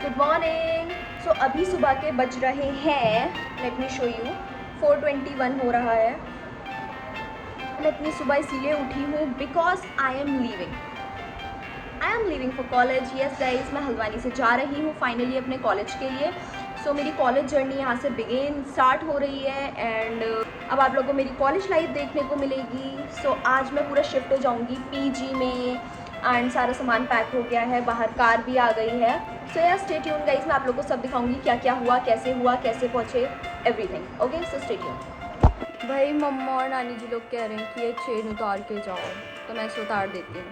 Good morning. सो अभी सुबह के बज रहे हैं, लेट मी शो यू, 4:21 हो रहा है। मैं इतनी सुबह इसीलिए उठी हूँ because I am leaving for college. Yes guys, मैं हल्द्वानी से जा रही हूँ फाइनली अपने कॉलेज के लिए। सो मेरी कॉलेज जर्नी यहाँ से स्टार्ट हो रही है एंड अब आप लोगों को मेरी कॉलेज लाइफ देखने को मिलेगी। सो आज मैं पूरा शिफ्ट हो जाऊँगी पीजी में एंड सारा सामान पैक हो गया है, बाहर कार भी आ गई है। सो यार स्टे ट्यून गाइस, मैं आप लोगों को सब दिखाऊंगी क्या क्या हुआ, कैसे पहुँचे, everything. Okay, so stay tune. भाई मम्मा और नानी जी लोग कह रहे हैं कि ये चेन उतार के जाओ, तो मैं इसे उतार देती हूँ।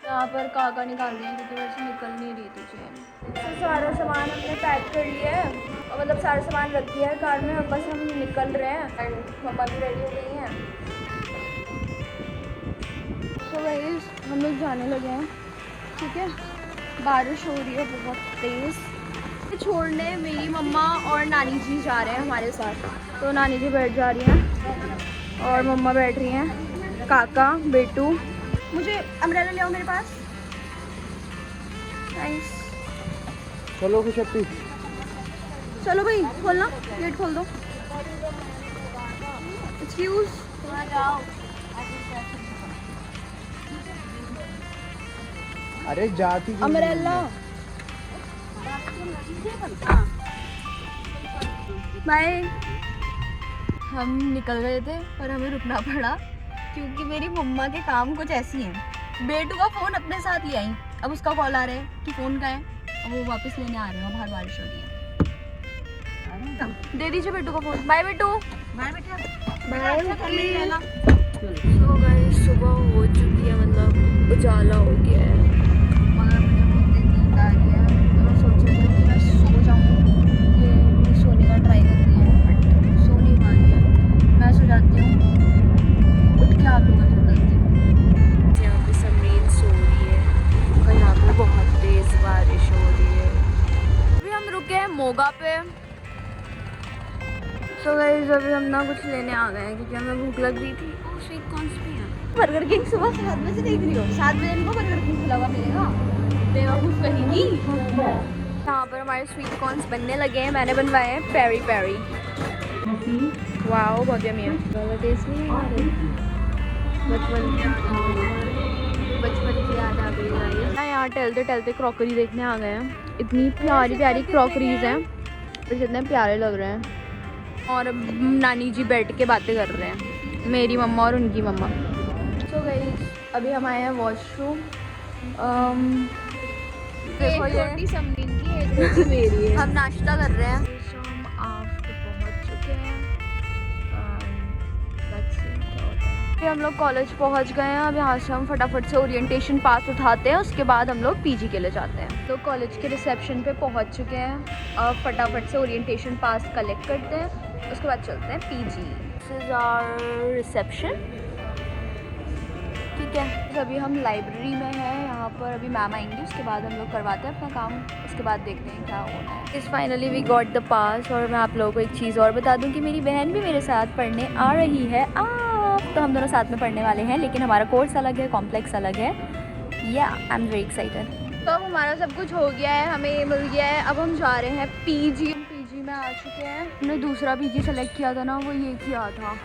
यहाँ पर काका निकाल रही हैं क्योंकि मेरे से निकल नहीं रही थी चेन। तो सारा सामान हमने पैक कर लिया है और मतलब सारा सामान रख दिया है कार में, अब बस हम निकल रहे हैं एंड मम्मा भी रेडी हो गई हैं। तो गाइस हम लोग जाने लगे हैं, ठीक है। बारिश हो रही है बहुत तेज़। छोड़ने मेरी मम्मा और नानी जी जा रहे हैं हमारे साथ। तो नानी जी बैठ जा रही हैं और मम्मा बैठ रही हैं, काका बेटू। मुझे अम्ब्रेला ले आओ मेरे पास। नाइस। चलो कि शक्ति, चलो भाई, खोलना, गेट खोल दो। एक्सक्यूज, अरे जाती अम्ब्रेला। बाय। हम निकल गए थे पर हमें रुकना पड़ा क्योंकि मेरी मम्मा के काम कुछ ऐसी हैं। बेटू का फ़ोन अपने साथ ले आई, अब उसका कॉल आ रहा है कि फ़ोन का है, अब वो वापस लेने आ रहे हैं, बाहर बारिश हो रही है। दे दीजिए बेटू का फ़ोन। बाय बेटू। बाय बेटा। बाय। तो गाइस सुबह हो चुकी है, मतलब उजाला हो गया है, मगर मुझे बहुत देर नींद आ रही है। तो मैं सोच रही हूँ कि मैं सो जाऊँ, ये सोने का ट्राई कर रही है बट सो नहीं पा रही है। मैं सो जाती हूँ, उठ के आप लोगों से मिलती हूँ। यहाँ पे समरीन सो रही है और यहाँ पे बहुत तेज़ बारिश हो रही है। अभी हम रुके हैं मोगा पे। तो गाइस अभी हम ना कुछ लेने आ गए हैं क्योंकि हमें भूख लग रही थी। स्वीट कॉर्न्स भी हैं। बर्गर किंग सुबह 7 बजे देख रही हो, 7 बजे इनको बर्गर किंग खुला हुआ मिलेगा, बेवकूफ़ कहेगी। यहाँ पर हमारे स्वीट कॉर्न्स बनने लगे हैं, मैंने बनवाए हैं पेरी पेरी। वाओ बहुत यम्मी है। ज़्यादा टेस्ट नहीं है, बचपन की याद आ गई गाइस। यहाँ टहलते टहलते क्रॉकरी देखने आ गए हैं। इतनी प्यारी प्यारी क्रॉकरीज हैं और जितने प्यारे लग रहे हैं। और नानी जी बैठ के बातें कर रहे हैं, मेरी मम्मा और उनकी मम्मा। तो गाइस अभी हम आए हैं वॉशरूम। देखो ये मेरी है। हम नाश्ता कर रहे हैं। हम आफ्टर पहुंच चुके हैं। फिर हम लोग कॉलेज पहुंच गए हैं। अब यहाँ से हम फटाफट से ओरिएंटेशन पास उठाते हैं, उसके बाद हम लोग पीजी के लिए जाते हैं। तो कॉलेज के रिसेप्शन पे पहुंच चुके हैं। अब फटाफट से ओरिएंटेशन पास कलेक्ट करते हैं, उसके बाद चलते हैं PG. This is our reception, ठीक है। अभी हम लाइब्रेरी में हैं, यहाँ पर अभी मैम आएंगी, उसके बाद हम लोग करवाते हैं अपना काम, उसके बाद देखते हैं क्या होना है। इस फाइनली वी गॉट द पास। और मैं आप लोगों को एक चीज़ और बता दूँ कि मेरी बहन भी मेरे साथ पढ़ने आ रही है। तो हम दोनों साथ में पढ़ने वाले हैं, लेकिन हमारा कोर्स अलग है, कॉम्प्लेक्स अलग है। या आई एम वेरी एक्साइटेड। तो अब हमारा सब कुछ हो गया है, हमें ये मिल गया है। अब हम जा रहे हैं पीजी में आ चुके हैं। हमने दूसरा पीजी सेलेक्ट किया था ना, वो ये किया था,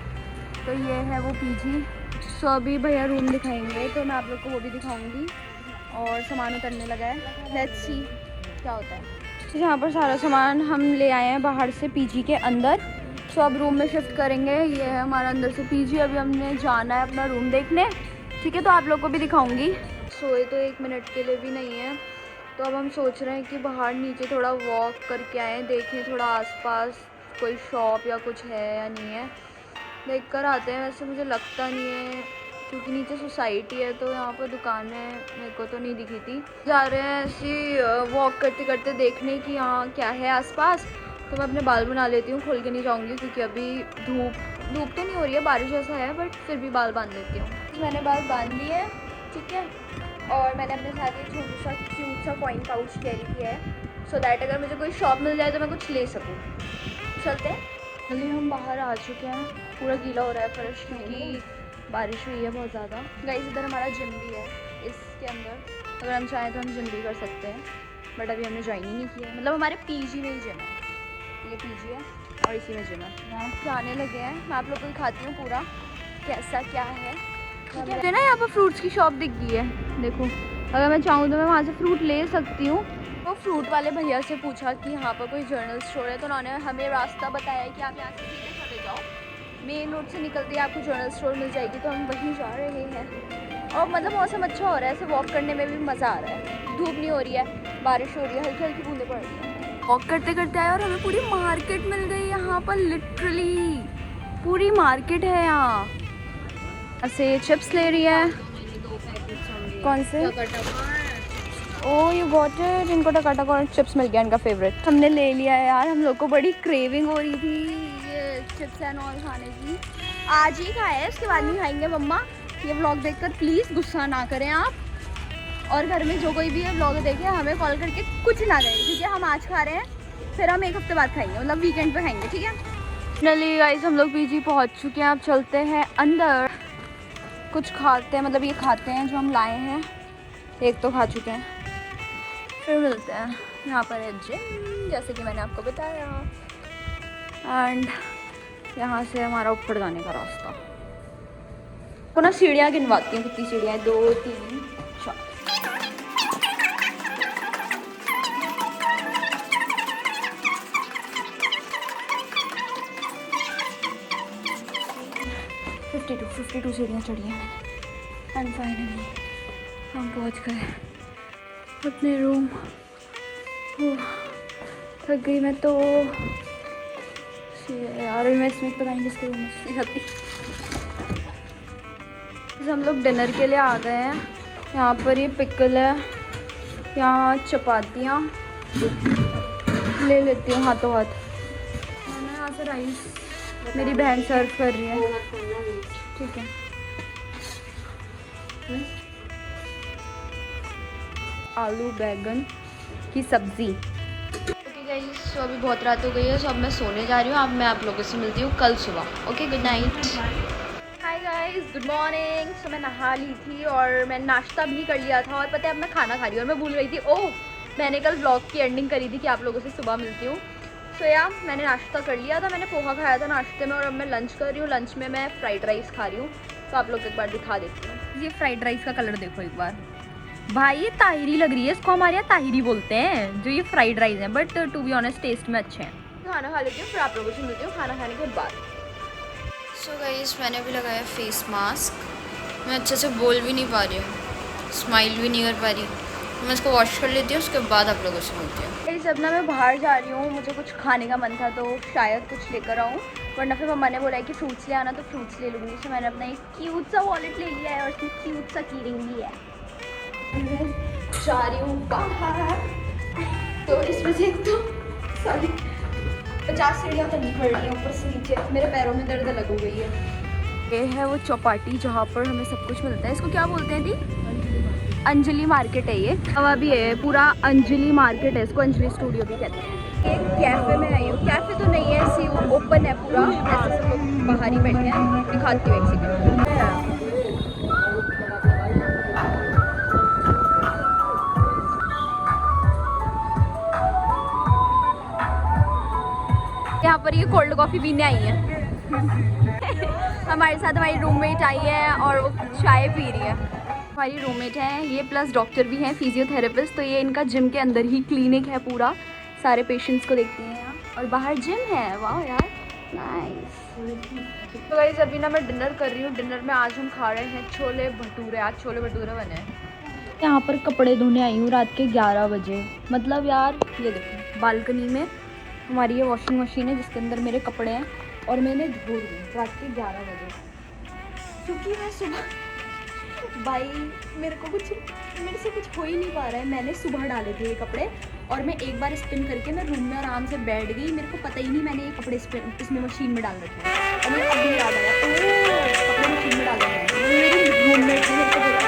तो ये है वो पीजी। सो अभी भैया रूम दिखाएंगे तो मैं आप लोग को वो भी दिखाऊंगी। और सामान उतरने लगा है, लेट्स सी क्या होता है। तो यहाँ पर सारा सामान हम ले आए हैं बाहर से पीजी के अंदर। सो अब रूम में शिफ्ट करेंगे। ये है हमारा अंदर से पीजी। अभी हमने जाना है अपना रूम देखने, ठीक है। तो आप लोग को भी दिखाऊंगी। सोए तो 1 मिनट के लिए भी नहीं है, तो अब हम सोच रहे हैं कि बाहर नीचे थोड़ा वॉक करके आएँ, देखें थोड़ा आसपास कोई शॉप या कुछ है या नहीं है, देख कर आते हैं। वैसे मुझे लगता नहीं है क्योंकि नीचे सोसाइटी है, तो यहाँ पर दुकानें मेरे को तो नहीं दिखी थी। जा रहे हैं ऐसी वॉक करते करते देखने कि यहाँ क्या है आसपास। तो मैं अपने बाल बना लेती हूँ, खोल के नहीं जाऊँगी क्योंकि अभी धूप तो नहीं हो रही है, बारिश जैसा है, बट फिर भी बाल बांध लेती हूँ। मैंने बाल बांध लिए, ठीक है। और मैंने अपने साथ एक छोटा सा क्यूट सा कॉइन पाउच कैरी किया है, सो दैट अगर मुझे कोई शॉप मिल जाए तो मैं कुछ ले सकूँ। चलते हैं। अभी हम बाहर आ चुके हैं, पूरा गीला हो रहा है फर्श क्योंकि बारिश हुई है बहुत ज़्यादा। गाइस इधर हमारा जिम भी है, इसके अंदर अगर हम चाहें तो हम जिम भी कर सकते हैं। बट अभी हमने ज्वाइन ही नहीं किया है। मतलब हमारे पीजी में ही जिम है, ये पीजी है और इसी में जिम है। यहाँ खाने लगे हैं, मैं आप लोग को दिखाती हूँ पूरा कैसा क्या है। मुझे ना यहाँ पर फ्रूट्स की शॉप दिख गई है, देखो अगर मैं चाहूँ तो मैं वहाँ से फ्रूट ले सकती हूँ। तो फ्रूट वाले भैया से पूछा कि यहाँ पर कोई जनरल स्टोर है, तो उन्होंने हमें रास्ता बताया कि आप यहाँ से सीधे चले जाओ, मेन रोड से निकलते ही आपको जनरल स्टोर मिल जाएगी। तो हम वहीं जा रहे हैं और मतलब मौसम अच्छा हो रहा है, ऐसे वॉक करने में भी मज़ा आ रहा है। धूप नहीं हो रही है, बारिश हो रही है, हल्की हल्की बूंदें पड़ रही हैं। वॉक करते करते आए और हमें पूरी मार्केट मिल गई यहाँ पर, लिटरली पूरी मार्केट है यहाँ। ऐसे चिप्स ले रही है, कौन से? ओह यू गॉट इट, इनको टकाटक और चिप्स मिल गया, इनका फेवरेट। हमने ले लिया है यार, हम लोग को बड़ी क्रेविंग हो रही थी ये चिप्स एंड ऑल खाने की। आज ही खाए है, उसके बाद नहीं खाएंगे। मम्मा ये व्लॉग देखकर प्लीज़ गुस्सा ना करें आप, और घर में जो कोई भी ये व्लॉग देखे हमें कॉल करके कुछ ना करें, क्योंकि हम आज खा रहे हैं, फिर हम एक हफ्ते बाद खाएंगे, मतलब वीकेंड पे खाएंगे, ठीक है। फाइनली गाइस हम लोग पीजी पहुँच चुके हैं, अब चलते हैं अंदर, कुछ खाते हैं, मतलब ये खाते हैं जो हम लाए हैं, एक तो खा चुके हैं, फिर मिलते हैं। यहाँ पर है जिम, जैसे कि मैंने आपको बताया, एंड यहाँ से हमारा ऊपर जाने का रास्ता। को ना सीढ़ियाँ गिनवाती हूँ, कितनी सीढ़ियाँ हैं, 2 3 4। फिफ्टी टू सीढ़ियाँ चढ़ी हैं मैंने, एंड फाइनली हम पहुँच गए अपने रूम। थक गई मैं तो यार, मैं इसमें पता नहीं किसके रूम में जाती। हम लोग डिनर के लिए आ गए हैं। यहाँ पर ये पिकल है, यहाँ चपातियाँ ले लेती हूँ हाथों हाथ। मैं यहाँ से राइस मेरी बहन सर्व कर रही है, ठीक है। आलू बैगन की सब्जी। ओके गाइस, तो अभी बहुत रात हो गई है, सो अब मैं सोने जा रही हूँ। अब मैं आप लोगों से मिलती हूँ कल सुबह। Okay, good night. Hi guys, good morning. So मैं नहा ली थी और मैंने नाश्ता भी कर लिया था, और पता है अब मैं खाना खा रही हूँ और मैं भूल गई थी, ओह मैंने कल व्लॉग की एंडिंग करी थी कि आप लोगों से सुबह मिलती हूँ। सो या मैंने नाश्ता कर लिया था, मैंने पोहा खाया था नाश्ते में, और अब मैं लंच कर रही हूँ। लंच में मैं फ्राइड राइस खा रही हूँ, तो आप लोग एक बार दिखा देती हूँ। ये फ्राइड राइस का कलर देखो एक बार भाई, ये ताहिरी लग रही है, इसको हमारे यहाँ ताहिरी बोलते हैं जो ये फ्राइड राइस है, but to be honest taste में अच्छे हैं। खाना खा लेती हूँ, फिर आप लोगों से मिलती हूँ खाना खाने के बाद। सो गाइस, मैंने भी लगाया फेस मास्क, मैं अच्छे से बोल भी नहीं पा रही हूँ, स्माइल भी नहीं कर पा रही, मैं इसको वॉश कर लेती हूँ, उसके बाद आप लोगों से मिलती हूँ। इस अब ना मैं बाहर जा रही हूँ, मुझे कुछ खाने का मन था तो शायद कुछ लेकर आऊँ, वरना फिर मम्मा ने बोला है कि फ्रूट्स ले आना, तो फ्रूट्स ले लूँगी। तो मैंने अपना एक क्यूट सा वॉलेट ले लिया है और उसमें क्यूट सा की रिंग भी है। मैं जा रही हूँ बाहर, तो इसमें से तो सॉरी 50 सीढ़ियाँ करनी पड़ रही हैं ऊपर से नीचे, मेरे पैरों में दर्द लग हो गई है। ये है वो चौपाटी जहाँ पर हमें सब कुछ मिलता है, इसको क्या बोलते हैं दी? अंजलि मार्केट है ये। अब अभी है पूरा अंजलि मार्केट है, इसको अंजलि स्टूडियो भी कहते हैं। एक कैफ़े में आई हूँ, कैफ़े तो नहीं है, ऐसी ओपन है पूरा, ऐसे सब लोग बाहर ही बैठे हैं। दिखाती हूँ एक सेकंड। यहाँ पर ये कोल्ड कॉफ़ी पीने आई है हमारे साथ हमारी रूममेट आई है और वो चाय पी रही है। हमारी रूममेट है ये, प्लस डॉक्टर भी हैं, फिजियोथेरेपिस्ट। तो ये इनका जिम के अंदर ही क्लिनिक है पूरा, सारे पेशेंट्स को देखती हैं यहाँ, और बाहर जिम है। वाह यार, नाइस। तो गाइस अभी ना मैं डिनर कर रही हूँ। डिनर में आज हम खा रहे हैं छोले भटूरे। आज छोले भटूरे बने हैं। यहाँ पर कपड़े धोने आई हूँ रात के 11 बजे। मतलब यार ये देखो, बालकनी में हमारी ये वॉशिंग मशीन है जिसके अंदर मेरे कपड़े हैं, और मैंने धो दिए रात के 11 बजे, क्योंकि मैं सुबह भाई मेरे से कुछ हो ही नहीं पा रहा है। मैंने सुबह डाले थे ये कपड़े, और मैं एक बार स्पिन करके मैं रूम में आराम से बैठ गई, मेरे को पता ही नहीं मैंने ये कपड़े इसमें मशीन में डाल रखे हैं। और मुझे अभी याद आया, कपड़े मशीन में डाल रखे हैं। मेरी रूममेट ने मेरे को बोला